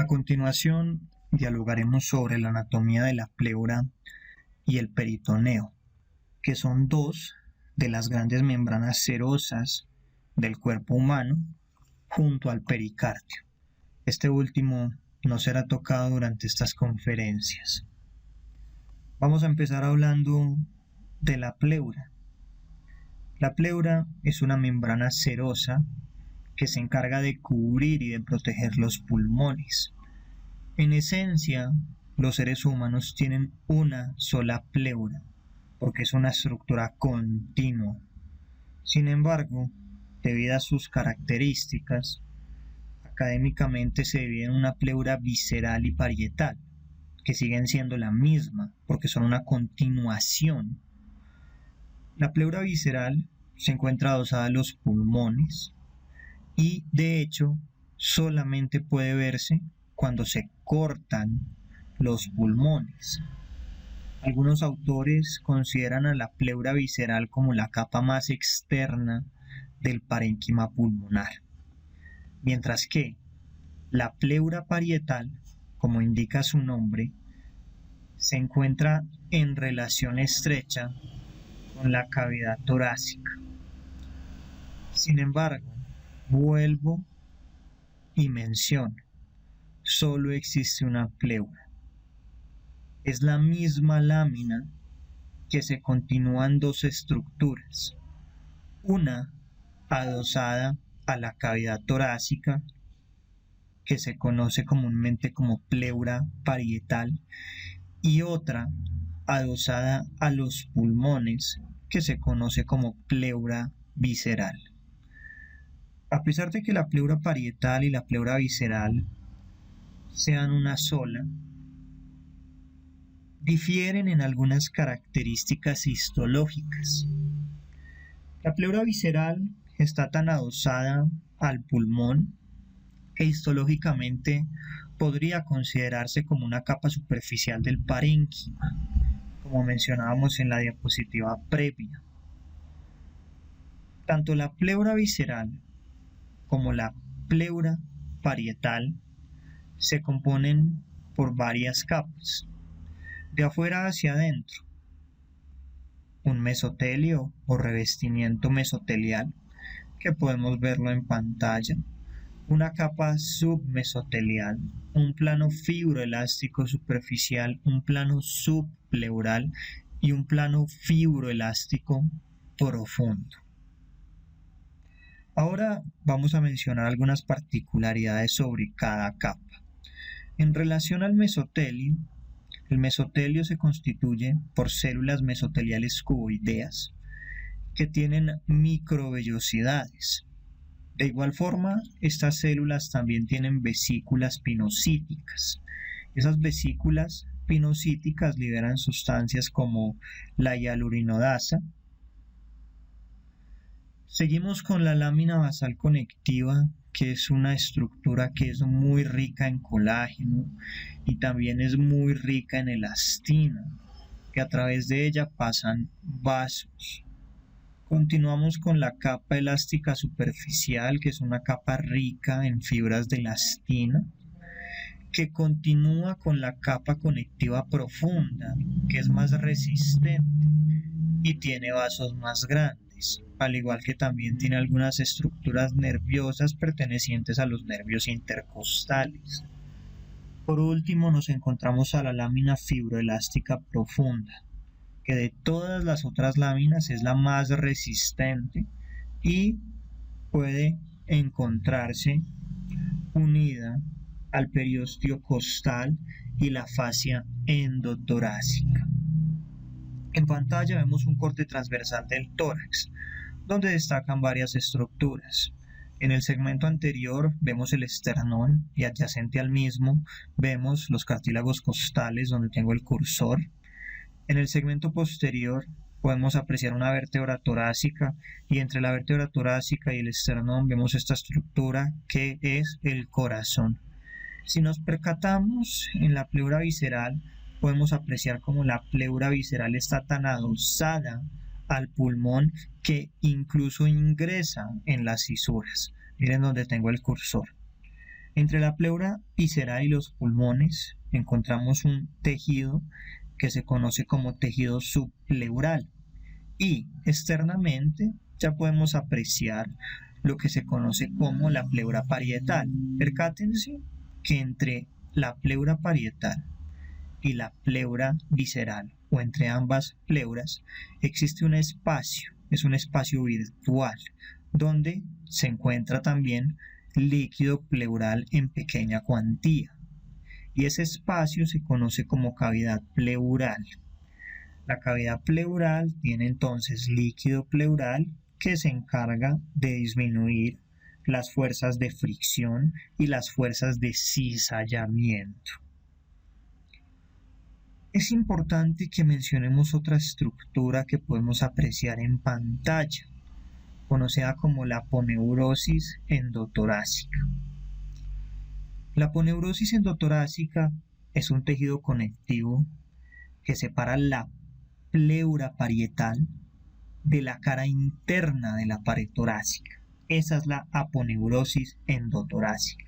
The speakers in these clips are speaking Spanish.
A continuación, dialogaremos sobre la anatomía de la pleura y el peritoneo, que son dos de las grandes membranas serosas del cuerpo humano junto al pericardio. Este último no será tocado durante estas conferencias. Vamos a empezar hablando de la pleura. La pleura es una membrana serosa que se encarga de cubrir y de proteger los pulmones. En esencia, los seres humanos tienen una sola pleura, porque es una estructura continua. Sin embargo, debido a sus características, académicamente se divide en una pleura visceral y parietal, que siguen siendo la misma, porque son una continuación. La pleura visceral se encuentra adosada a los pulmones y, de hecho, solamente puede verse cuando se cortan los pulmones. Algunos autores consideran a la pleura visceral como la capa más externa del parénquima pulmonar, mientras que la pleura parietal, como indica su nombre, se encuentra en relación estrecha con la cavidad torácica. Sin embargo, vuelvo y menciono, solo existe una pleura. Es la misma lámina que se continúan dos estructuras, una adosada a la cavidad torácica, que se conoce comúnmente como pleura parietal, y otra adosada a los pulmones, que se conoce como pleura visceral. A pesar de que la pleura parietal y la pleura visceral sean una sola, difieren en algunas características histológicas. La pleura visceral está tan adosada al pulmón que histológicamente podría considerarse como una capa superficial del parénquima, como mencionábamos en la diapositiva previa. Tanto la pleura visceral como la pleura parietal se componen por varias capas, de afuera hacia adentro, un mesotelio o revestimiento mesotelial, que podemos verlo en pantalla, una capa submesotelial, un plano fibroelástico superficial, un plano subpleural y un plano fibroelástico profundo. Ahora vamos a mencionar algunas particularidades sobre cada capa. En relación al mesotelio, el mesotelio se constituye por células mesoteliales cuboideas que tienen microvellosidades. De igual forma, estas células también tienen vesículas pinocíticas. Esas vesículas pinocíticas liberan sustancias como la hialuronidasa. Seguimos con la lámina basal conectiva, que es una estructura que es muy rica en colágeno y también es muy rica en elastina, que a través de ella pasan vasos. Continuamos con la capa elástica superficial, que es una capa rica en fibras de elastina, que continúa con la capa conectiva profunda, que es más resistente y tiene vasos más grandes, al igual que también tiene algunas estructuras nerviosas pertenecientes a los nervios intercostales. Por último, nos encontramos a la lámina fibroelástica profunda, que de todas las otras láminas es la más resistente y puede encontrarse unida al periósteo costal y la fascia endotorácica. En pantalla vemos un corte transversal del tórax, donde destacan varias estructuras. En el segmento anterior vemos el esternón y adyacente al mismo vemos los cartílagos costales donde tengo el cursor. En el segmento posterior podemos apreciar una vértebra torácica y entre la vértebra torácica y el esternón vemos esta estructura que es el corazón. Si nos percatamos en la pleura visceral, podemos apreciar cómo la pleura visceral está tan adosada al pulmón que incluso ingresa en las cisuras. Miren donde tengo el cursor. Entre la pleura visceral y los pulmones encontramos un tejido que se conoce como tejido subpleural y externamente ya podemos apreciar lo que se conoce como la pleura parietal. Percátense que entre la pleura parietal y la pleura visceral o entre ambas pleuras existe un espacio, es un espacio virtual donde se encuentra también líquido pleural en pequeña cuantía y ese espacio se conoce como cavidad pleural. La cavidad pleural tiene entonces líquido pleural que se encarga de disminuir las fuerzas de fricción y las fuerzas de cizallamiento. Es importante que mencionemos otra estructura que podemos apreciar en pantalla, conocida como la aponeurosis endotorácica. La aponeurosis endotorácica es un tejido conectivo que separa la pleura parietal de la cara interna de la pared torácica. Esa es la aponeurosis endotorácica.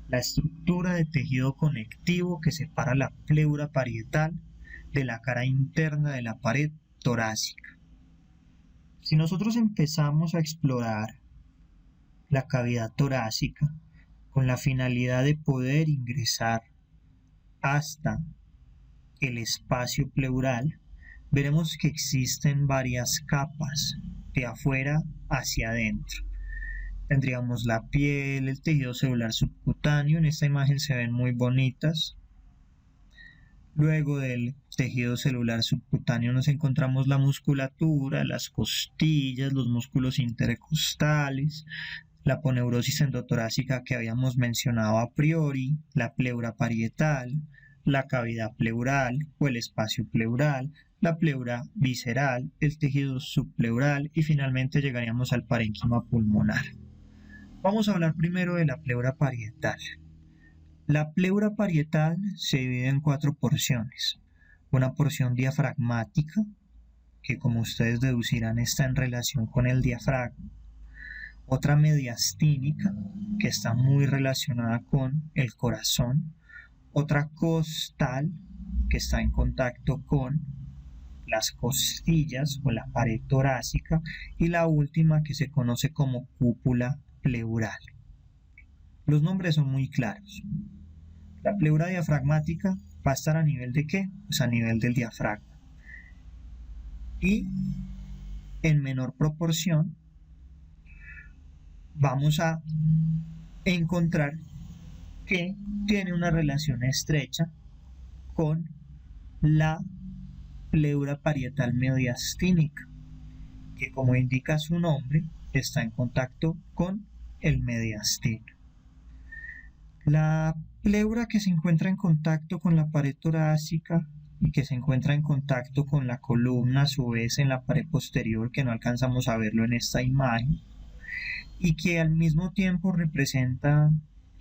La estructura de tejido conectivo que separa la pleura parietal de la cara interna de la pared torácica. Si nosotros empezamos a explorar la cavidad torácica con la finalidad de poder ingresar hasta el espacio pleural, veremos que existen varias capas de afuera hacia adentro. Tendríamos la piel, el tejido celular subcutáneo, en esta imagen se ven muy bonitas. Luego del tejido celular subcutáneo nos encontramos la musculatura, las costillas, los músculos intercostales, la aponeurosis endotorácica que habíamos mencionado a priori, la pleura parietal, la cavidad pleural o el espacio pleural, la pleura visceral, el tejido subpleural y finalmente llegaríamos al parénquima pulmonar. Vamos a hablar primero de la pleura parietal. La pleura parietal se divide en 4 porciones. Una porción diafragmática, que como ustedes deducirán está en relación con el diafragma. Otra mediastínica, que está muy relacionada con el corazón. Otra costal, que está en contacto con las costillas o la pared torácica. Y la última que se conoce como cúpula pleural. Los nombres son muy claros. La pleura diafragmática va a estar a nivel de ¿qué? Pues a nivel del diafragma. Y en menor proporción vamos a encontrar que tiene una relación estrecha con la pleura parietal mediastínica, que como indica su nombre, está en contacto con el mediastino. La pleura que se encuentra en contacto con la pared torácica y que se encuentra en contacto con la columna, a su vez en la pared posterior, que no alcanzamos a verlo en esta imagen, y que al mismo tiempo representa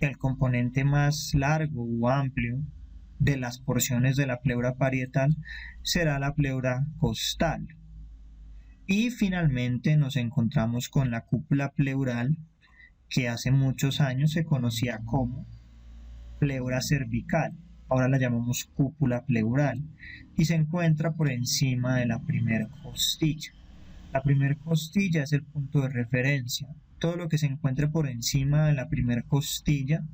el componente más largo o amplio de las porciones de la pleura parietal, será la pleura costal. Y finalmente nos encontramos con la cúpula pleural, que hace muchos años se conocía como pleura cervical, ahora la llamamos cúpula pleural, y se encuentra por encima de la primera costilla. La primera costilla es el punto de referencia. Todo lo que se encuentre por encima de la primera costilla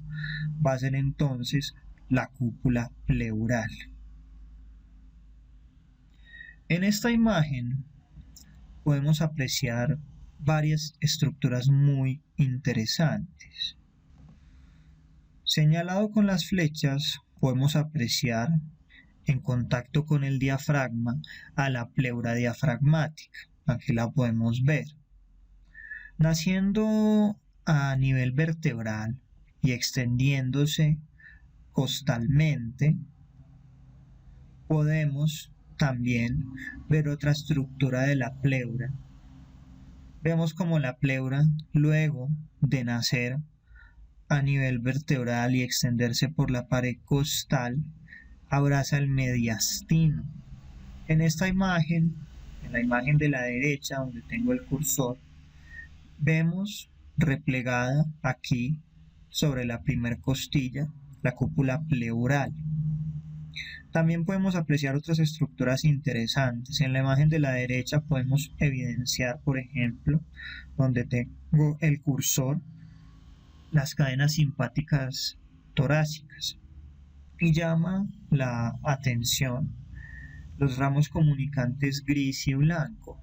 va a ser entonces la cúpula pleural. En esta imagen podemos apreciar varias estructuras muy interesantes. Señalado con las flechas, podemos apreciar en contacto con el diafragma a la pleura diafragmática. Aquí la podemos ver. Naciendo a nivel vertebral y extendiéndose costalmente, podemos también ver otra estructura de la pleura. Vemos como la pleura, luego de nacer a nivel vertebral y extenderse por la pared costal, abraza el mediastino. En esta imagen, en la imagen de la derecha donde tengo el cursor, vemos replegada aquí sobre la primer costilla, la cúpula pleural. También podemos apreciar otras estructuras interesantes. En la imagen de la derecha podemos evidenciar, por ejemplo, donde tengo el cursor, las cadenas simpáticas torácicas. Y llama la atención los ramos comunicantes gris y blanco,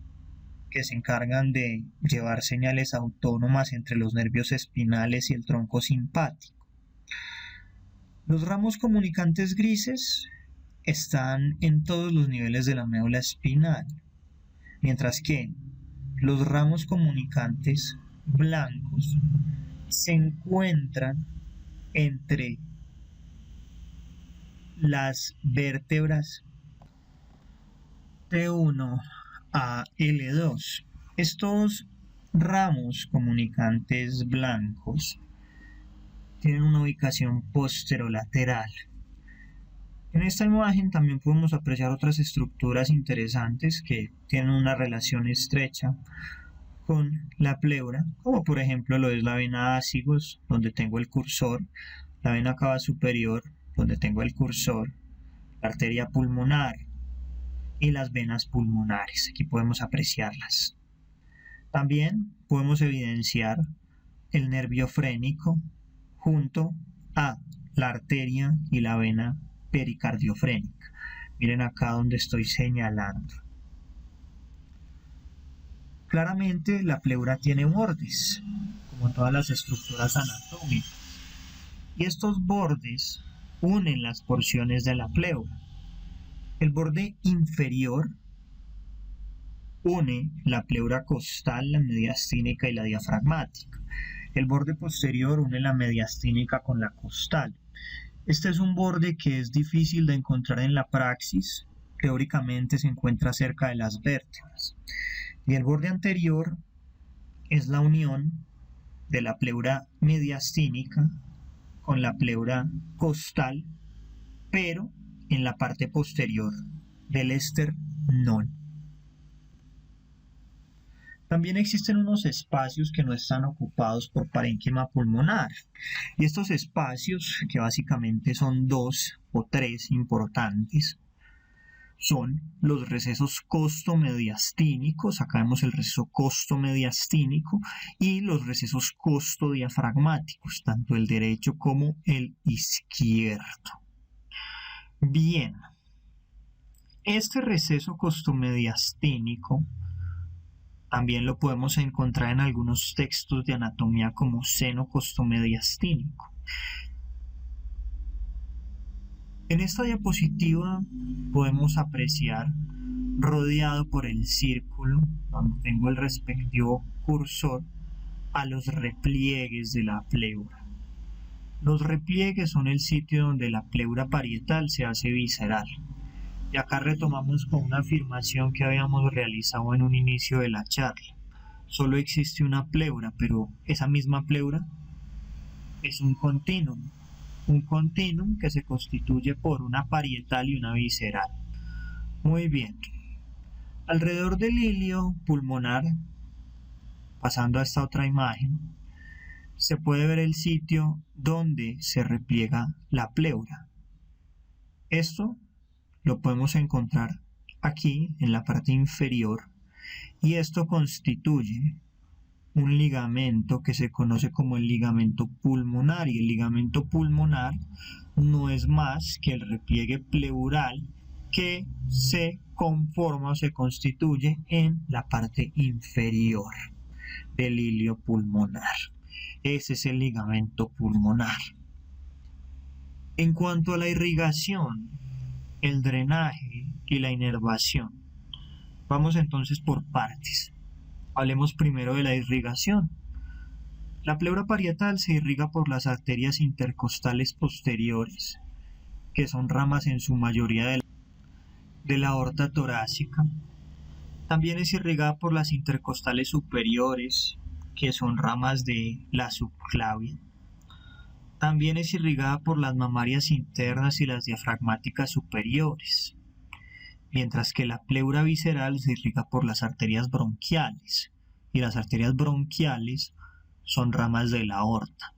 que se encargan de llevar señales autónomas entre los nervios espinales y el tronco simpático. Los ramos comunicantes grises están en todos los niveles de la médula espinal, mientras que los ramos comunicantes blancos se encuentran entre las vértebras T1 a L2. Estos ramos comunicantes blancos tienen una ubicación posterolateral. En esta imagen también podemos apreciar otras estructuras interesantes que tienen una relación estrecha con la pleura, como por ejemplo lo es la vena ácigos, donde tengo el cursor, la vena cava superior, donde tengo el cursor, la arteria pulmonar y las venas pulmonares. Aquí podemos apreciarlas. También podemos evidenciar el nervio frénico junto a la arteria y la vena pericardiofrénica. Miren acá donde estoy señalando. Claramente la pleura tiene bordes, como todas las estructuras anatómicas, y estos bordes unen las porciones de la pleura. El borde inferior une la pleura costal, la mediastínica y la diafragmática. El borde posterior une la mediastínica con la costal. Este es un borde que es difícil de encontrar en la praxis. Teóricamente se encuentra cerca de las vértebras. Y el borde anterior es la unión de la pleura mediastínica con la pleura costal, pero en la parte posterior del esternón. También existen unos espacios que no están ocupados por parénquima pulmonar. Y estos espacios, que básicamente son 2 o 3 importantes, son los recesos costomediastínicos, acá vemos el receso costomediastínico, y los recesos costodiafragmáticos, tanto el derecho como el izquierdo. Bien, este receso costomediastínico también lo podemos encontrar en algunos textos de anatomía como seno costomediastínico. En esta diapositiva podemos apreciar, rodeado por el círculo, donde tengo el respectivo cursor, a los repliegues de la pleura. Los repliegues son el sitio donde la pleura parietal se hace visceral. Y acá retomamos con una afirmación que habíamos realizado en un inicio de la charla. Solo existe una pleura, pero esa misma pleura es un continuum. Un continuum que se constituye por una parietal y una visceral. Muy bien. Alrededor del ilio pulmonar, pasando a esta otra imagen, se puede ver el sitio donde se repliega la pleura. Esto lo podemos encontrar aquí en la parte inferior y esto constituye un ligamento que se conoce como el ligamento pulmonar, y el ligamento pulmonar no es más que el repliegue pleural que se conforma o se constituye en la parte inferior del ilio pulmonar. Ese es el ligamento pulmonar. En cuanto a la irrigación, el drenaje y la inervación, vamos entonces por partes. Hablemos primero de la irrigación. La pleura parietal se irriga por las arterias intercostales posteriores, que son ramas en su mayoría de la aorta torácica. También es irrigada por las intercostales superiores, que son ramas de la subclavia. También es irrigada por las mamarias internas y las diafragmáticas superiores, mientras que la pleura visceral se irriga por las arterias bronquiales, y las arterias bronquiales son ramas de la aorta.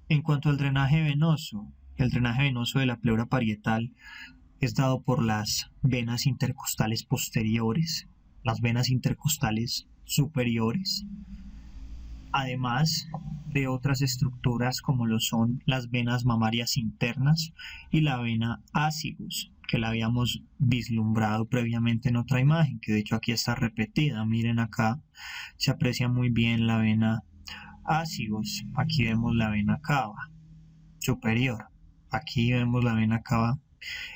En cuanto al drenaje venoso, el drenaje venoso de la pleura parietal es dado por las venas intercostales posteriores, las venas intercostales superiores, además de otras estructuras como lo son las venas mamarias internas y la vena acigus, que la habíamos vislumbrado previamente en otra imagen, que de hecho aquí está repetida. Miren acá, se aprecia muy bien la vena acigus. Aquí vemos la vena cava superior, aquí vemos la vena cava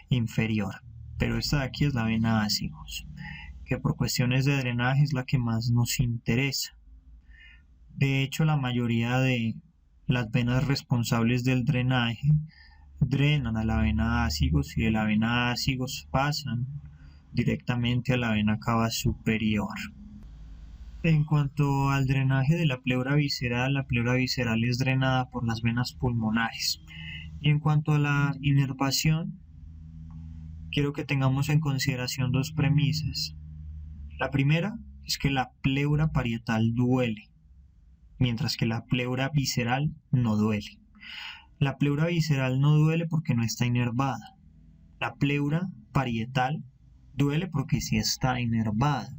inferior, pero esta de aquí es la vena acigus, que por cuestiones de drenaje es la que más nos interesa. De hecho, la mayoría de las venas responsables del drenaje drenan a la vena acigus y de la vena acigus pasan directamente a la vena cava superior. En cuanto al drenaje de la pleura visceral es drenada por las venas pulmonares. Y en cuanto a la inervación, quiero que tengamos en consideración dos premisas. La primera es que la pleura parietal duele, mientras que la pleura visceral no duele. La pleura visceral no duele porque no está inervada. La pleura parietal duele porque sí está inervada.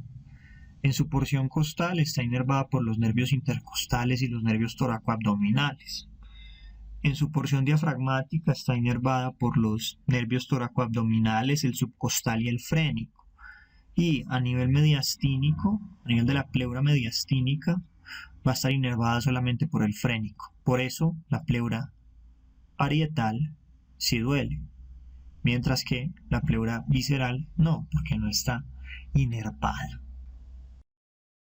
En su porción costal está inervada por los nervios intercostales y los nervios toracoabdominales. En su porción diafragmática está inervada por los nervios toracoabdominales, el subcostal y el frénico. Y a nivel mediastínico, a nivel de la pleura mediastínica, va a estar inervada solamente por el frénico. Por eso la pleura parietal sí duele, mientras que la pleura visceral no, porque no está inervada.